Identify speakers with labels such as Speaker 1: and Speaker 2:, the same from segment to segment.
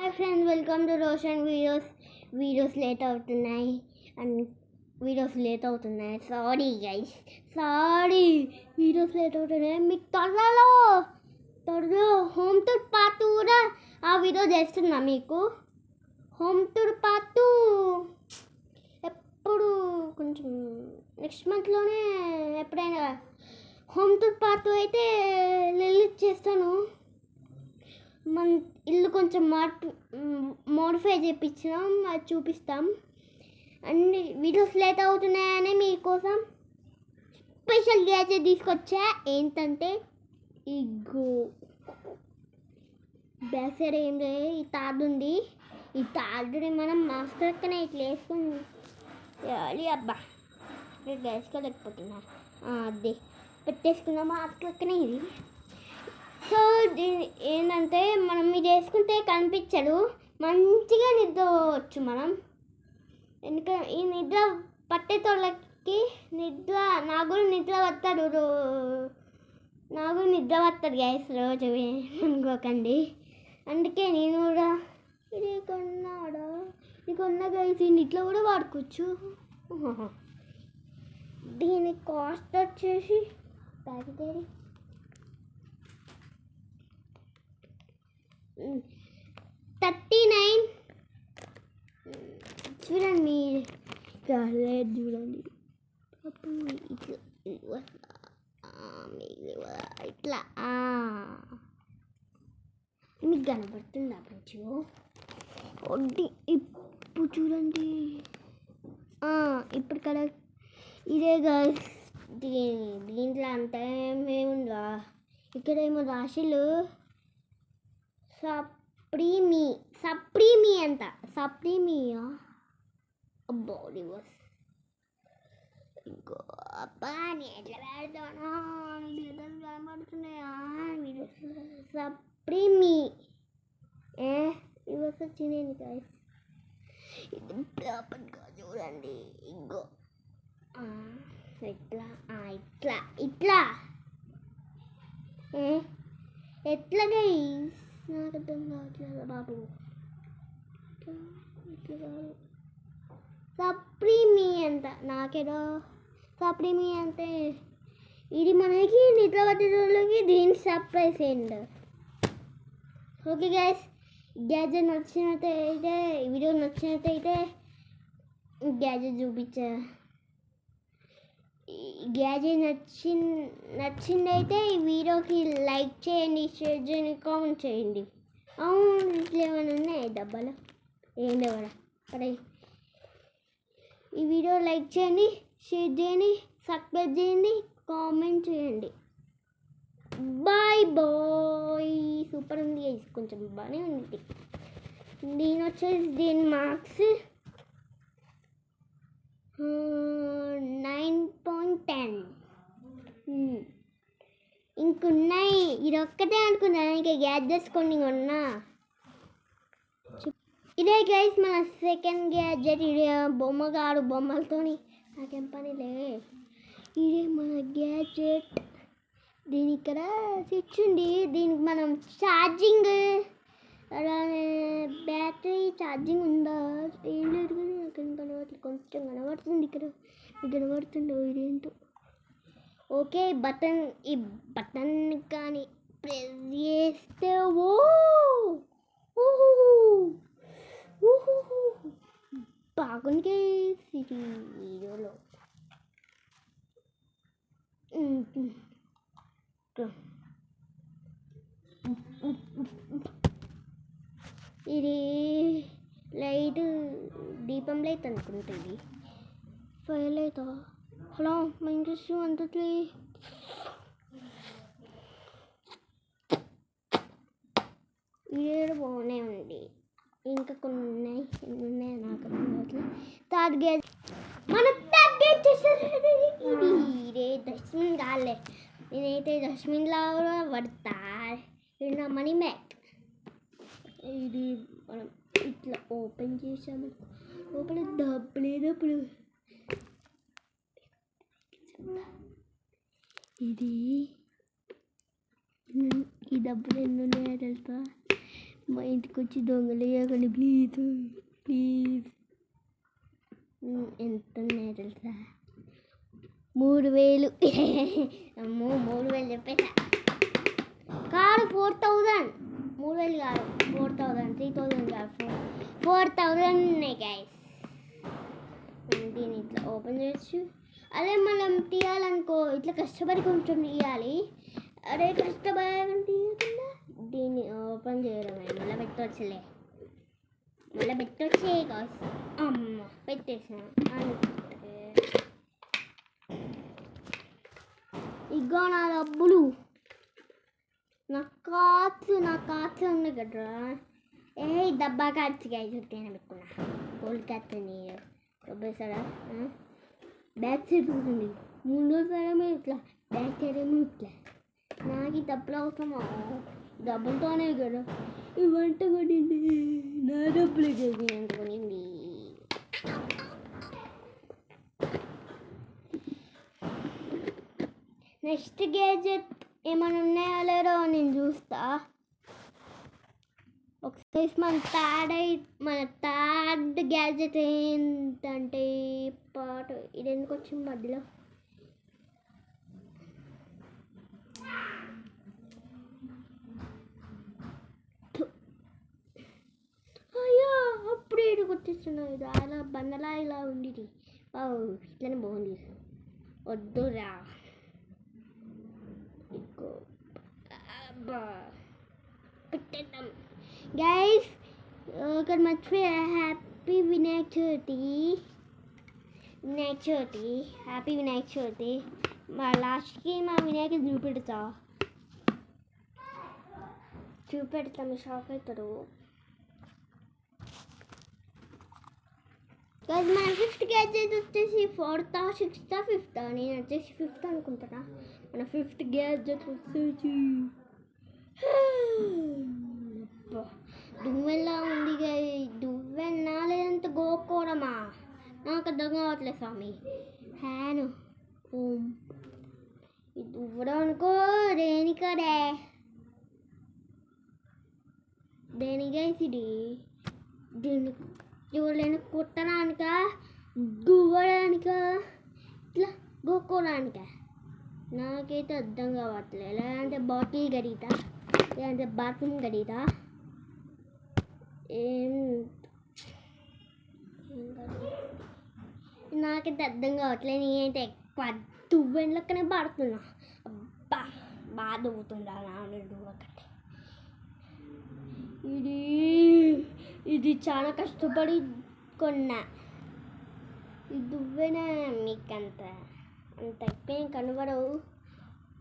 Speaker 1: Hi friends, welcome to Roshan videos late అవుతున్నాయి sorry guys, videos late అవుతున్నాయి. మీకు త్వరలో హోమ్ టూర్ పార్ట్ కూడా ఆ వీడియో చేస్తున్నా. మీకు హోమ్ టూర్ పార్ట్ ఎప్పుడు కొంచెం నెక్స్ట్ మంత్లోనే ఎప్పుడైనా హోమ్ టూర్ పార్ట్ అయితే రిలీజ్ చేస్తాను. మన ఇల్లు కొంచెం మోడిఫై చేయించినాం, అది చూపిస్తాం. అన్ని వీడియోస్ లేట్ అవుతున్నాయని మీకోసం స్పెషల్ గ్యాజెట్ తీసుకొచ్చా. ఏంటంటే ఇగో బ్యాక్ సైడ్ ఏం లేదు, ఈ తాడు ఉంది. ఈ తాడుని మనం మాస్టర్ లెక్కనే ఇట్లా వేసుకుని అబ్బా వేసుకోలేకపోతున్నా, అదే పెట్టేసుకున్నాం మాస్టర్ లెక్కనే. ఇది సో ఏంటంటే మనం ఇది వేసుకుంటే కనిపించడు, మంచిగా నిద్రపోవచ్చు మనం. ఎందుకంటే ఈ నిద్ర పట్టేటోళ్ళకి నాకు నిద్ర వస్తాడు గ్యాస్ రోజు అనుకోకండి. అందుకే నేను కూడా ఇది కొన్న గైస్ ఇంట్లో కూడా వాడుకోవచ్చు. దీని కాస్ట్ వచ్చేసి ప్యాకెట్ 39. చూడండి ఇట్లా మీకు కనబడుతుందా మంచిగా? ఇప్పుడు చూడండి, ఇప్పుడు కదా ఇదే గైస్. దీంట్లో అంతా ఏముందా, ఇక్కడేమో రాశులు సప్రీమీ అంట. సప్రీమియా బాడీ వాష్. ఇంకో అబ్బా నేను ఎట్లా పెడతానా, కనబడుతున్నాయా? సప్రీమీ ఇవి వచ్చినాయి గైస్. చూడండి ఇంకో ఇట్లా ఇట్లా ఎట్లా గైస్, నాకు అర్థం కావట్లేదు బాబు. సప్రీమీ అంట, నాకేదో సప్రీమీ అంటే ఇది మనకి నిద్ర పట్టేటోళ్ళకి దీని సర్ప్రైజ్ ఏంటి. ఓకే గైస్, గ్యాజెట్ నచ్చినట్టయితే, వీడియో నచ్చినట్టయితే గ్యాజెట్ చూపించా. గ్యాజెట్ నచ్చిందైతే ఈ వీడియోకి లైక్ చేయండి, షేర్ చేయండి, కామెంట్ చేయండి. అవును, ఇట్లా ఏమైనా ఉన్నాయి డబ్బాలు? ఏం లేవడా అరే. ఈ వీడియో లైక్ చేయండి, షేర్ చేయండి, సబ్స్క్రైబ్ చేయండి, కామెంట్ చేయండి. Bye bye. సూపర్ ఉంది, కొంచెం బాగానే ఉంది. దీని వచ్చేసి దీని మార్క్స్ 9.10. ఇంకున్నాయి, ఇది ఒక్కటే అనుకున్నాను, ఇంకా గ్యాడ్జెట్స్ కొన్ని ఉన్నా. ఇదే గైస్ మన సెకండ్ గ్యాడ్జెట్. ఇదే బొమ్మలతోని నాకేం పనిలే. ఇదే మన గ్యాడ్జెట్. దీని ఇక్కడ స్విచ్ ఉంది, దీనికి మనం ఛార్జింగ్, అలానే బ్యాటరీ ఛార్జింగ్ ఉందా ఏం లేదు కానీ నాకు కనబడుతుంది, కొంచెం కనబడుతుంది. ఇక్కడ మీకు కనబడుతుందో ఇదేంటో. ఓకే, ఈ బటన్ కానీ ప్రెస్ చేస్తే బాగుంది ఇది వీడియోలో. ఇది లైట్, దీపం లైట్ అనుకుంటుంది. ఫైల్ అవుతా. హలో, మా ఇంట్రెస్ట్ అంతట్లే. వీడియో బాగానే ఉంది, ఇంకా కొన్ని ఉన్నాయి. ఎన్ని ఉన్నాయో నాకు అర్థం. టార్గెట్ ఇదే డస్ట్బిన్ కాలే, నేనైతే డస్ట్బిన్లో పడతా. ఇది నా మనీ బ్యాగ్. ఇది మనం ఇట్లా ఓపెన్ చేసాము, లోపల డబ్బులు. ఇది ఈ డబ్బులు ఎన్ని ఉన్నాయో తెలుసా? మా ఇంటికి వచ్చి దొంగలు వేయకండి ప్లీజ్ ప్లీజ్. ఎంత ఉన్నాయో తెలుసా? 3000. అమ్మో 3000 చెప్పేసా. కాదు 4000. 3000 కాదు 4000. 3000 కాదు 4000 ఉన్నాయి గైస్. దీన్ని ఇట్లా ఓపెన్ చేయొచ్చు. అదే మనం తీయాలనుకో ఇట్లా కష్టపడి కొంచెం తీయాలి. అదే కష్టపడి తీయకుండా దీన్ని ఓపెన్ చేయడమే. మళ్ళీ పెట్టవచ్చులే, మళ్ళీ పెట్టవచ్చే కాస్. అమ్మ పెట్టేసా అంటే ఇగో నా డబ్బులు. నా కార్డ్స్ ఉన్నాయి కదా. డబ్బా కార్డ్స్ గైస్ ఉట్టిన పెట్టుకున్నా. గోల్డ్ కార్డ్స్ నేను డబ్బేసారా. బ్యాక్ సైడ్ ఉంటుంది, ముందు సైడ్ ఇట్లా, బ్యాక్ సైడ్ ఏమో ఇట్లా. నాకు డబ్బులు అవసరమా? డబ్బులతోనే కదా ఈ వంట కొనింది. నా డబ్బులు నేను కొనింది. నెక్స్ట్ గ్యాజెట్ ఏమైనా ఉన్నాయో లేదో నేను చూస్తా ఒకసారి. మన థర్డ్ గ్యాజెట్ ఏంటంటే పాట. ఇది ఎందుకు వచ్చింది మధ్యలో? అయ్యా అప్పుడు ఏడు గుర్తిస్తున్నావు. ఇది అలా బండలా ఇలా ఉంది. ఇట్లనే బాగుంది. వద్దురా పెట్టేద్దాం గైస్. ఇక్కడ మర్చిపోయా. హ్యాపీ వినాయక చవితి. హ్యాపీ వినాయక చవితి. మా లాస్ట్కి మా వినాయకుడు చూపెడతా మీ షాక్ అవుతారు గైస్. మన 5th గ్యాజెట్ వచ్చేసి 4th, 6th, 5th. నేను వచ్చేసి 5th అనుకుంటున్నా. మన 5th గ్యాజెట్ వచ్చేసి దువ్వెలా ఉంది. దువ్వెన్నా లేదంటే గోకోరమా నాకు అర్థం కావట్లేదు స్వామి. హ్యాను ఇది దువ్వడం అనుకో. దేనికైతే ఇది దీన్ని ఎవరైనా కుట్టడానిక, దువ్వడానిక, ఇట్లా గోక్కోడానిక నాకైతే అర్థం కావట్లేదు. లేదంటే బాటిల్ గడితా, లేదంటే బాత్రూమ్ గడితా, నాకైతే అర్థం కావట్లేదు. నేనైతే ఎక్కువ దువ్వెళ్ళకనే పాడుతున్నా. అబ్బా బాగా దువ్వుతుందా దువ్వకంటే. ఇది చాలా కష్టపడి కొన్నా. ఈ దువ్వెన మీకు అంత ఎక్కువ కనబడవు,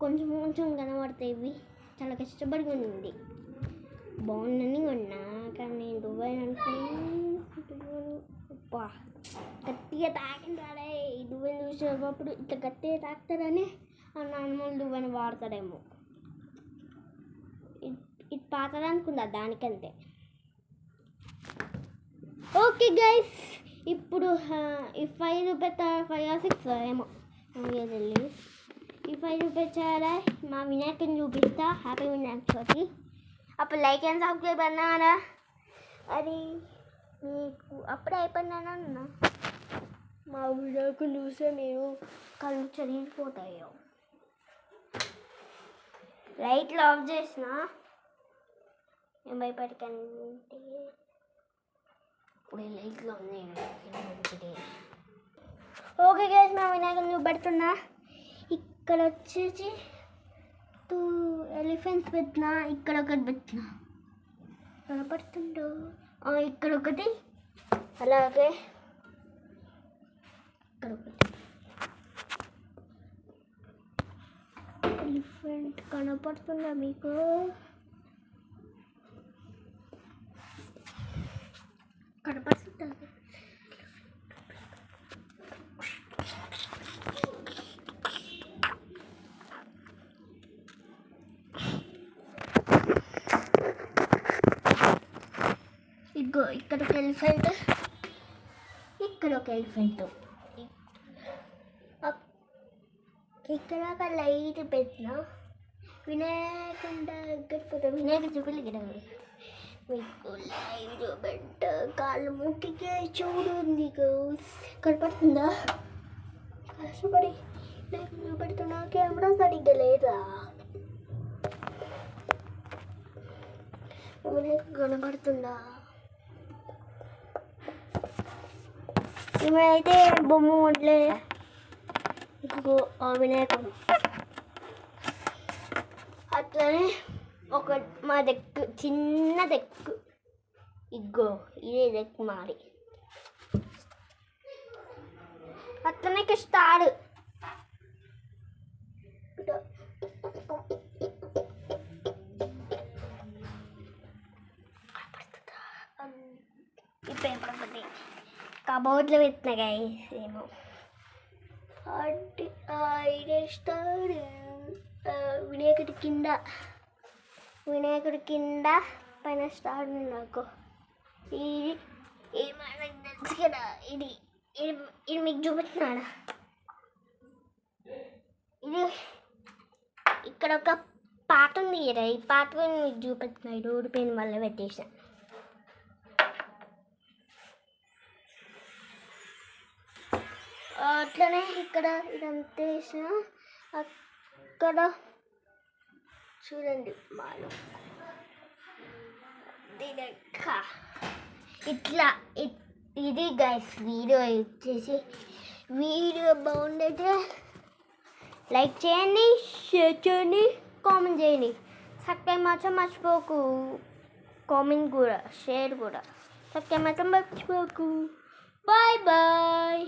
Speaker 1: కొంచెం కనబడతాయి. ఇవి చాలా కష్టపడి కొనింది. బాగుందని కొన్నా కానీ నేను దువ్వెన అబ్బా గట్టిగా తాకిందాడే. ఈ దువ్వెన చూసేటప్పుడు ఇట్లా గట్టిగా తాకుతారని ఆ నార్మల్ దువ్వెన వాడతాడేమో. ఇది పాతది అనుకుందా దానికంతే. ఓకే గైస్, ఇప్పుడు ఈ 5 రూపాయలు 5 or 6 ఏమో తెలియదు. ఈ 5 రూపాయలు చాలా మా వినాయకుని చూపిస్తా. హ్యాపీ వినాయక చవితి. అప్పుడు లైక్ అండ్ సబ్స్క్రైబ్ అన్నారా? అది మీకు అప్పుడే అయిపోయిందన్నా. మా వినాయకుని చూస్తే మీరు కళ్ళు చదివిపోతాయో. లైట్లు ఆఫ్ చేసిన భయపడకండి. ఇప్పుడు లైట్లో ఉన్నాయి. ఓకే గైస్, మా వినాయకుని చూపెడుతున్నా. ఇక్కడ వచ్చేసి 2 ఎలిఫెంట్స్ పెట్టినా. ఇక్కడ ఒకటి పెట్టినా కనపడుతుందో. ఇక్కడ ఒకటి, అలాగే ఇక్కడ ఒకటి ఎలిఫెంట్ కనపడుతుందా మీకు? కనపడుతుంది. ఇగో ఇక్కడ ఒక ఎలిఫెంట్, ఇక్కడ ఒక ఎలిఫెంట్. ఇక్కడ ఒక లైట్ పెట్టిన. వినాయకుడి దగ్గర వినాయకుడు చూపలేదు. మీకు లైవ్ చూపెట్ట కాళ్ళు ముట్టికే చూడుంది గౌస్ కనపడుతుందా? కష్టపడి లైవ్ చూపెడుతున్నా కెమెరా సరిగ్గా లేదా కనపడుతుందా? ఇవైతే బొమ్మ ఉండలే వినాయకుడు. అట్లనే ఒక మా దెక్కు చిన్న దెక్కు ఇగో ఇదే దెక్కు మారి. అట్లనే స్టార్ ఈ పేపర్ ఒకటి కబోర్డ్లో పెట్టిన ఏమో ఇదే స్టార్. వినాయకుడి కింద పైన స్టార్ ఉంది నాకు. ఇది ఏమైనా తెలుసు కదా, ఇది ఇది మీకు చూపిస్తున్నాడా? ఇది ఇక్కడ ఒక పాట ఉంది కదా, ఈ పాట మీకు చూపిస్తున్నాడు. ఊడిపోయిన వల్ల పెట్టేసిన. అట్లనే ఇక్కడ ఇదంతా వేసిన. అక్కడ చూడండి మాలో ఇట్లా ఇది గైస్ వీడియో వచ్చేసి. వీడియో బాగుందైతే లైక్ చేయండి, షేర్ చేయండి, కామెంట్ చేయండి. సబ్స్క్రైబ్ మాత్రం మర్చిపోకు. కామెంట్ కూడా, షేర్ కూడా. సబ్స్క్రైబ్ మాత్రం మర్చిపోకు. Bye bye.